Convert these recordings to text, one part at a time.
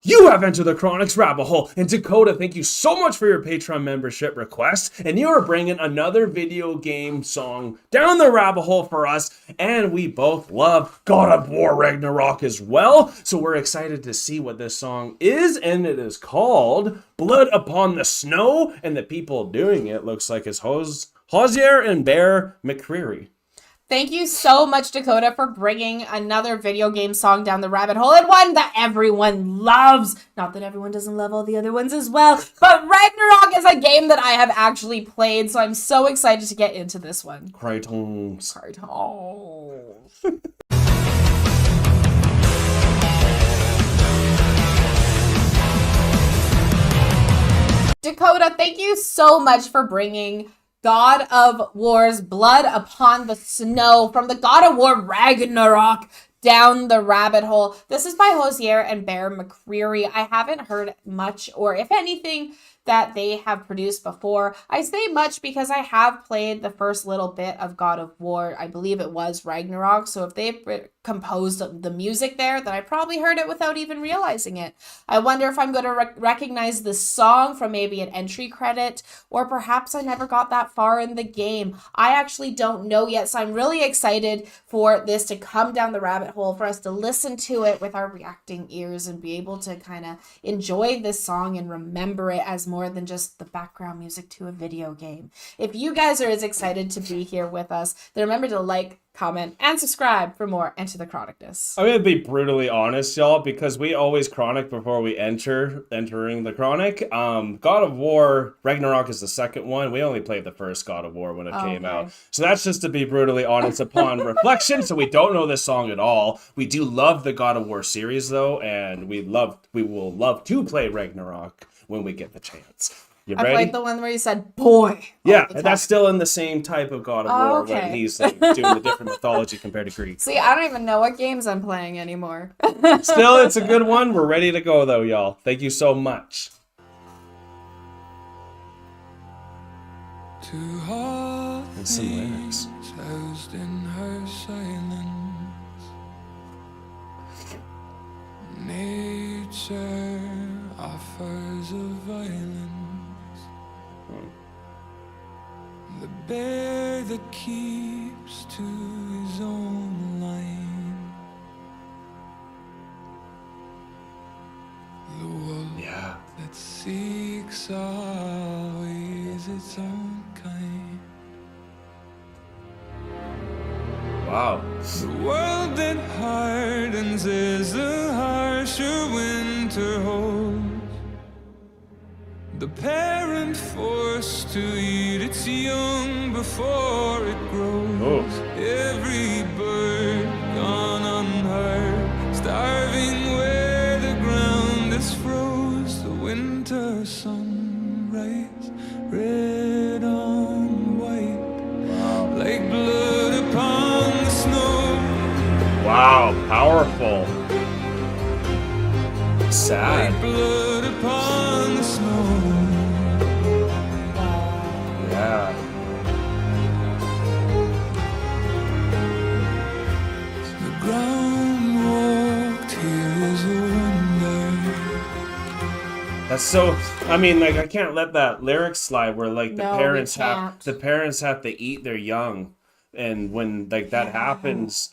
You have entered the Chronic's rabbit hole. And Dakota, thank you so much for your Patreon membership request. And you are bringing another video game song down the rabbit hole for us. And we both love God of War Ragnarok as well. So we're excited to see what this song is. And it is called Blood Upon the Snow. And the people doing it looks like it's Hozier and Bear McCreary. Thank you so much, Dakota, for bringing another video game song down the rabbit hole, and one that everyone loves. Not that everyone doesn't love all the other ones as well, but Ragnarok is a game that I have actually played, so I'm so excited to get into this one. Kratos. Dakota, thank you so much for bringing God of War's Blood Upon the Snow from the God of War Ragnarok down the rabbit hole. This is by Hozier and Bear McCreary. I haven't heard much, or if anything, that they have produced before. I say much because I have played the first little bit of God of War. I believe it was Ragnarok. So if they've composed the music there, then I probably heard it without even realizing it. I wonder if I'm going to recognize the song from maybe an entry credit, or perhaps I never got that far in the game. I actually don't know yet. So I'm really excited for this to come down the rabbit hole, for us to listen to it with our reacting ears and be able to kind of enjoy this song and remember it as more than just the background music to a video game. If you guys are as excited to be here with us, then remember to like, comment, and subscribe for more EntertheCronicness. I'm gonna be brutally honest, y'all, because we always chronic before we entering the chronic. God of War Ragnarok is the second one. We only played the first God of War when it came out. So that's just to be brutally honest upon reflection. So we don't know this song at all. We do love the God of War series though, and we will love to play Ragnarok when we get the chance. You ready? I played the one where you said boy. Yeah, and that's still in the same type of God of War when he's like doing the different mythology compared to Greek. See, I don't even know what games I'm playing anymore. Still, it's a good one. We're ready to go though, y'all. Thank you so much. And some lyrics. Housed in her silence, nature offers a violence. The bear that keeps to his own line. The wolf that seeks always its own kind. Wow. The world that hardens as the harsher winter holds. The parent forced to eat its young before it grows. Every bird gone unheard, starving where the ground is froze. The winter sunrise, red on white, like blood upon the snow. Wow, powerful. Sad. Like blood upon the snow. Yeah. The ground walked here is a wonder. That's so. I mean, like, I can't let that lyric slide where like the No, parents we can't. have to eat their young, and when like that happens.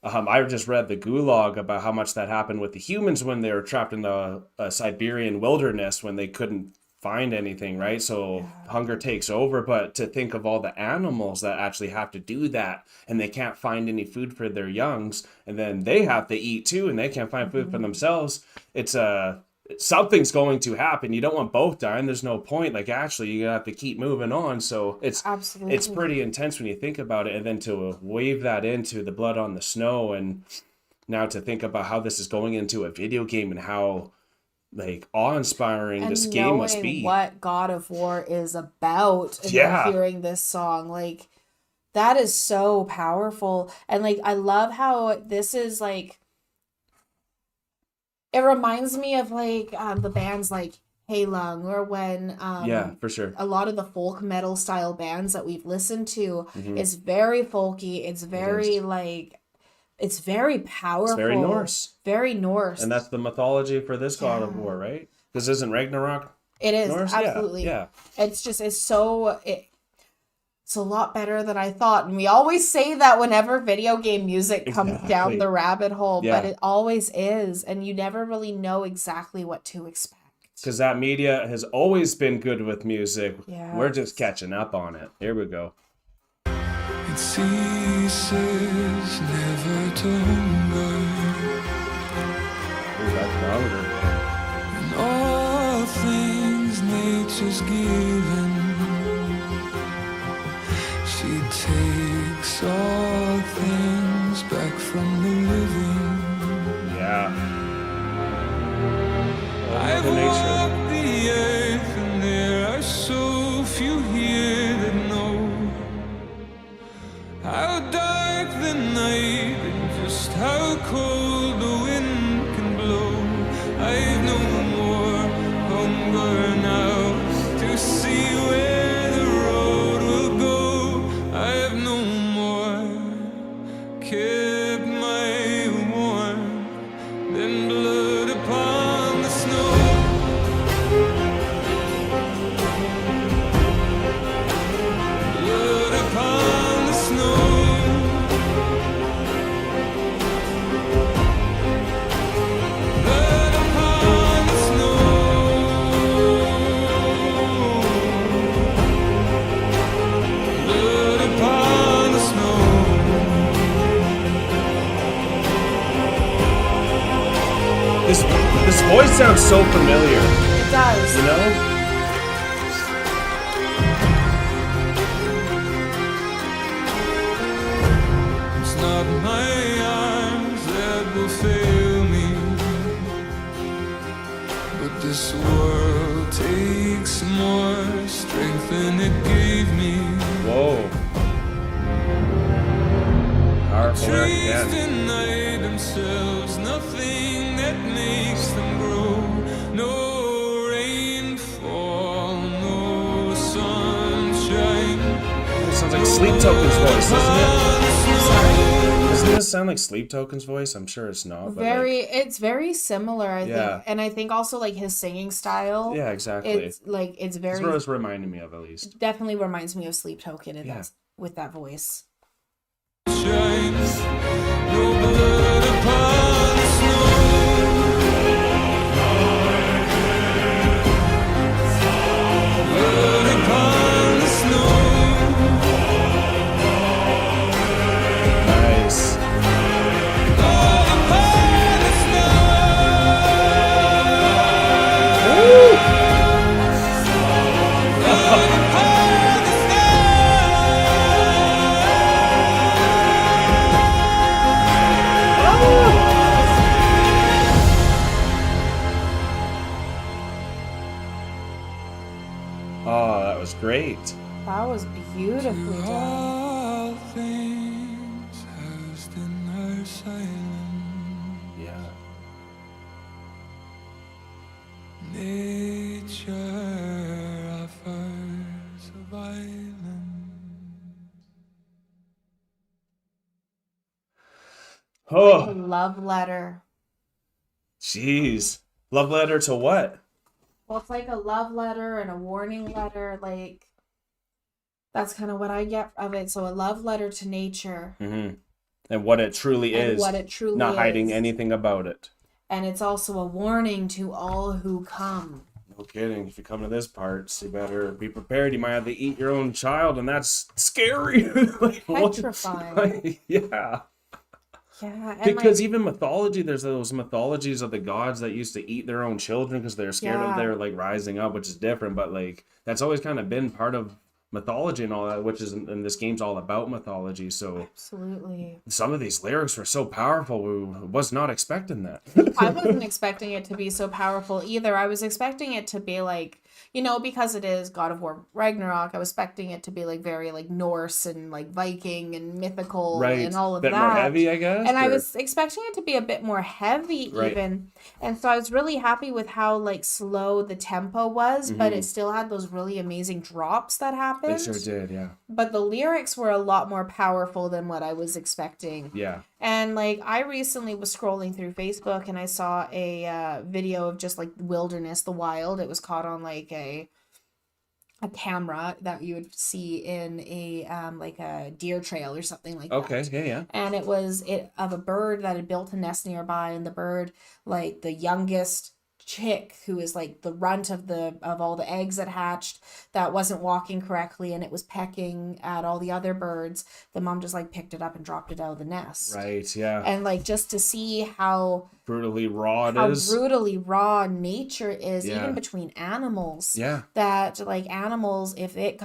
I just read the Gulag about how much that happened with the humans when they were trapped in the Siberian wilderness when they couldn't find anything, right? So hunger takes over, but to think of all the animals that actually have to do that and they can't find any food for their youngs, and then they have to eat too and they can't find food for themselves. It's something's going to happen. You don't want both dying. There's no point. Like, actually, you have to keep moving on. So it's pretty intense when you think about it. And then to wave that into the blood on the snow, and now to think about how this is going into a video game and how like awe-inspiring this game must be. What God of War is about, and hearing this song, like, that is so powerful. And like, I love how this is like, it reminds me of like the bands like Hey Lung, or when for sure, a lot of the folk metal style bands that we've listened to is very folky. It's very like It's very powerful. It's very Norse. Very Norse. And that's the mythology for this god of war, right? Because isn't Ragnarok It is, Norse? absolutely. Yeah. It's a lot better than I thought. And we always say that whenever video game music comes down the rabbit hole, but it always is. And you never really know exactly what to expect. Because that media has always been good with music. Yeah. We're just catching up on it. Here we go. It ceases never to hunger. Ooh, that's longer. And all things nature's given. She takes all things back from the living. Yeah. I've walked the earth and there are so few here that know how dark the night and just how cold the wind can blow. I've no more hunger now to see where the road will go. I've no more kept my warmth than blood upon the snow. Blood upon the snow. Blood upon the snow. Blood upon the snow. This voice sounds so familiar, It does. you know? It's not my arms that will fail me, but this world takes more strength than it gave me. Whoa. Powerful there Trees again. deny themselves nothing that makes them grow. No rainfall, no sunshine. It sounds like Sleep Token's voice, doesn't it? Doesn't this sound like Sleep Token's voice? I'm sure it's not. But It's very similar, I Yeah. think. And I think also like his singing style. yeah, exactly. It's That's very what it's reminding me of, at least. definitely reminds me of Sleep Token in Yeah. that, with that voice. Shines, no blood upon the snow. Blood upon the snow. Nice. Blood upon the Oh, that was great. That was beautifully done. all things housed in her silence. Yeah. Nature offers a violence. A Oh, love letter. jeez. Love letter to what? Well, it's like a love letter and a warning letter. Like, that's kind of what I get of it. So a love letter to nature. Mm-hmm. And what it truly And is. what it truly Not hiding is. anything about it. And it's also a warning to all who come. No kidding. If you come to this part, you better be prepared. You might have to eat your own child, and that's scary. Like, what? Petrifying. Like, yeah. Yeah. And Because even mythology, there's those mythologies of the gods that used to eat their own children because they're scared of Yeah. their like rising up, which is different. But like that's always kind of been part of mythology and all that, which is and this game's all about mythology. So absolutely. some of these lyrics were so powerful. We was not expecting that. I wasn't expecting it to be so powerful either. I was expecting it to be like you know, because it is God of War Ragnarok, I was expecting it to be like very like Norse and like Viking and mythical and all of bit that. more heavy, I guess. And I was expecting it to be a bit more heavy even. And so I was really happy with how like slow the tempo was, but it still had those really amazing drops that happened. It sure did, yeah. But the lyrics were a lot more powerful than what I was expecting. Yeah. And like I recently was scrolling through Facebook and I saw a video of just like wilderness, the wild. It was caught on like a camera that you would see in a like a deer trail or something like that. Okay, yeah. And it was of a bird that had built a nest nearby, and the bird, like the youngest chick who is like the runt of all the eggs that hatched, that wasn't walking correctly and it was pecking at all the other birds. The mom just like picked it up and dropped it out of the nest. Right, yeah. And like just to see how brutally raw it is. How brutally raw nature is, even between animals. Yeah. That like animals, when it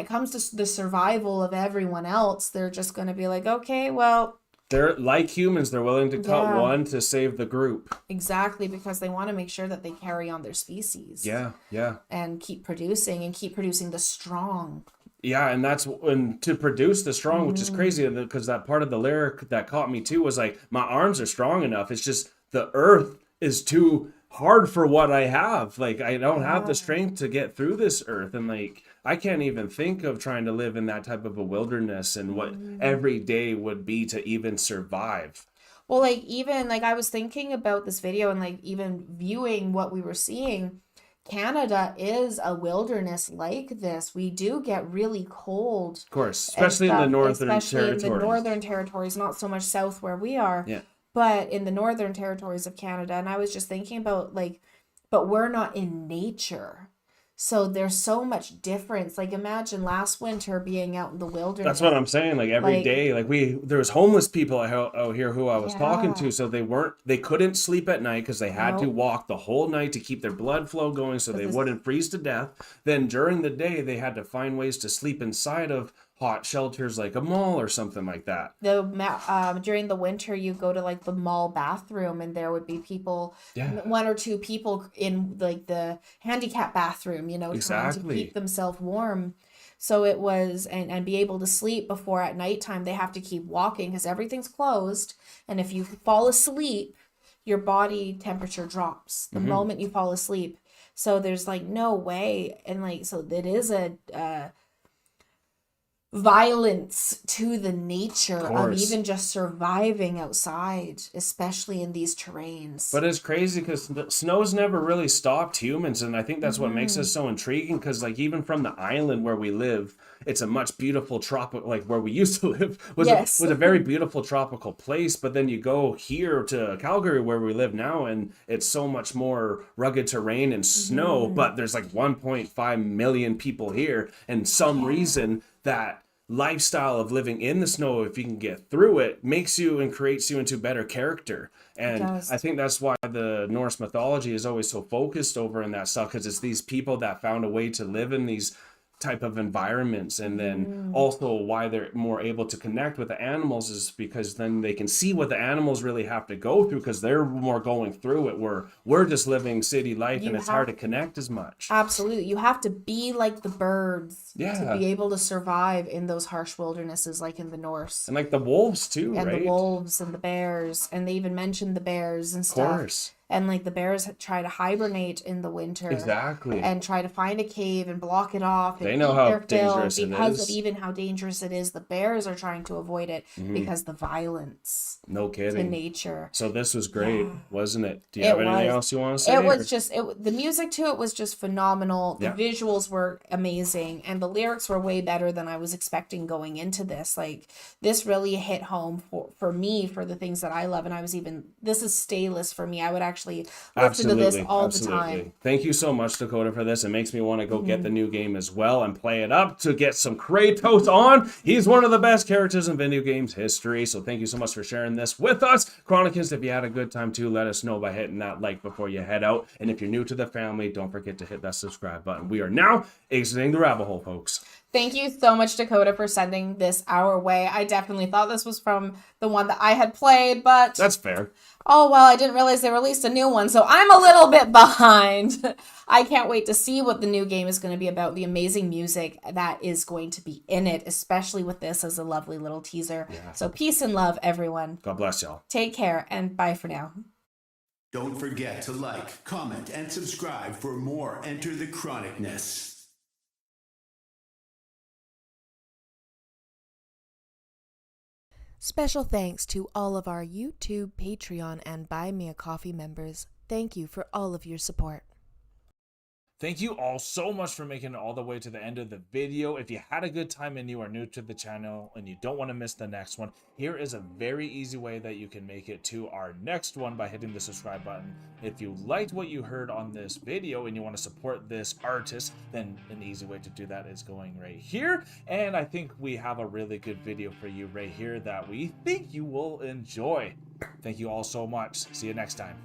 comes to the survival of everyone else, they're just going to be like, okay, well, they're like humans. They're willing to cut one to save the group. Exactly, because they want to make sure that they carry on their species. Yeah, yeah. And keep producing the strong. Yeah, and to produce the strong, which is crazy, because that part of the lyric that caught me too was like, my arms are strong enough. It's just the earth is too hard for what I have. Like, I don't have the strength to get through this earth. And like, I can't even think of trying to live in that type of a wilderness and what every day would be to even survive. Well, like, even like I was thinking about this video and like even viewing what we were seeing, Canada is a wilderness like this. We do get really cold. Of course, especially in the northern territories. In the northern territories, not so much south where we are. Yeah. But in the northern territories of Canada. And I was just thinking about like, but we're not in nature. So there's so much difference. Like imagine last winter being out in the wilderness. That's what I'm saying. Like every day, like there was homeless people out here who I was talking to. So they couldn't sleep at night because they had to walk the whole night to keep their blood flow going so they wouldn't freeze to death. Then during the day, they had to find ways to sleep inside of hot shelters like a mall or something like that. During the winter, you go to like the mall bathroom and there would be people, one or two people in like the handicap bathroom, you know, trying to keep themselves warm. So it was, and be able to sleep before at nighttime, they have to keep walking because everything's closed. And if you fall asleep, your body temperature drops the moment you fall asleep. So there's like no way. And like, so it is a violence to the nature of even just surviving outside, especially in these terrains. But it's crazy because snow's never really stopped humans, and I think that's what makes us so intriguing, because like even from the island where we live, it's a much beautiful tropical, like where we used to live was a very beautiful tropical place, but then you go here to Calgary where we live now and it's so much more rugged terrain and snow, but there's like 1.5 million people here, and some reason that lifestyle of living in the snow, if you can get through it, makes you and creates you into better character. And I think that's why the Norse mythology is always so focused over in that stuff, because it's these people that found a way to live in these type of environments, and then also why they're more able to connect with the animals is because then they can see what the animals really have to go through, because they're more going through it, where we're just living city life and it's hard to connect as much. Absolutely. You have to be like the birds to be able to survive in those harsh wildernesses like in the Norse. And like the wolves too, and right? The wolves and the bears, and they even mentioned the bears and stuff. Of course. And like the bears try to hibernate in the winter. Exactly. And try to find a cave and block it off. They know how dangerous it is. Because of even how dangerous it is, the bears are trying to avoid it because the violence. No kidding. To nature. So this was great, wasn't it? Do you have anything else you want to say? It was the music to it was just phenomenal. The visuals were amazing. And the lyrics were way better than I was expecting going into this. Like, this really hit home for me, for the things that I love. And this is stay-less for me. I would actually listen to this all the time. Thank you so much, Dakota, for this. It makes me want to go get the new game as well and play it up to get some Kratos on. He's one of the best characters in video games history. So thank you so much for sharing this with us. Chronicans, if you had a good time too, let us know by hitting that like before you head out. And if you're new to the family, don't forget to hit that subscribe button. We are now exiting the rabbit hole, folks. Thank you so much, Dakota, for sending this our way. I definitely thought this was from the one that I had played, but that's fair. Oh, well, I didn't realize they released a new one, so I'm a little bit behind. I can't wait to see what the new game is going to be about, the amazing music that is going to be in it, especially with this as a lovely little teaser. Yeah. So peace and love, everyone. God bless y'all. Take care, and bye for now. Don't forget to like, comment, and subscribe for more Enter the Chronicness. Special thanks to all of our YouTube, Patreon, and Buy Me a Coffee members. Thank you for all of your support. Thank you all so much for making it all the way to the end of the video. If you had a good time and you are new to the channel and you don't want to miss the next one, here is a very easy way that you can make it to our next one by hitting the subscribe button. If you liked what you heard on this video and you want to support this artist, then an easy way to do that is going right here. And I think we have a really good video for you right here that we think you will enjoy. Thank you all so much. See you next time.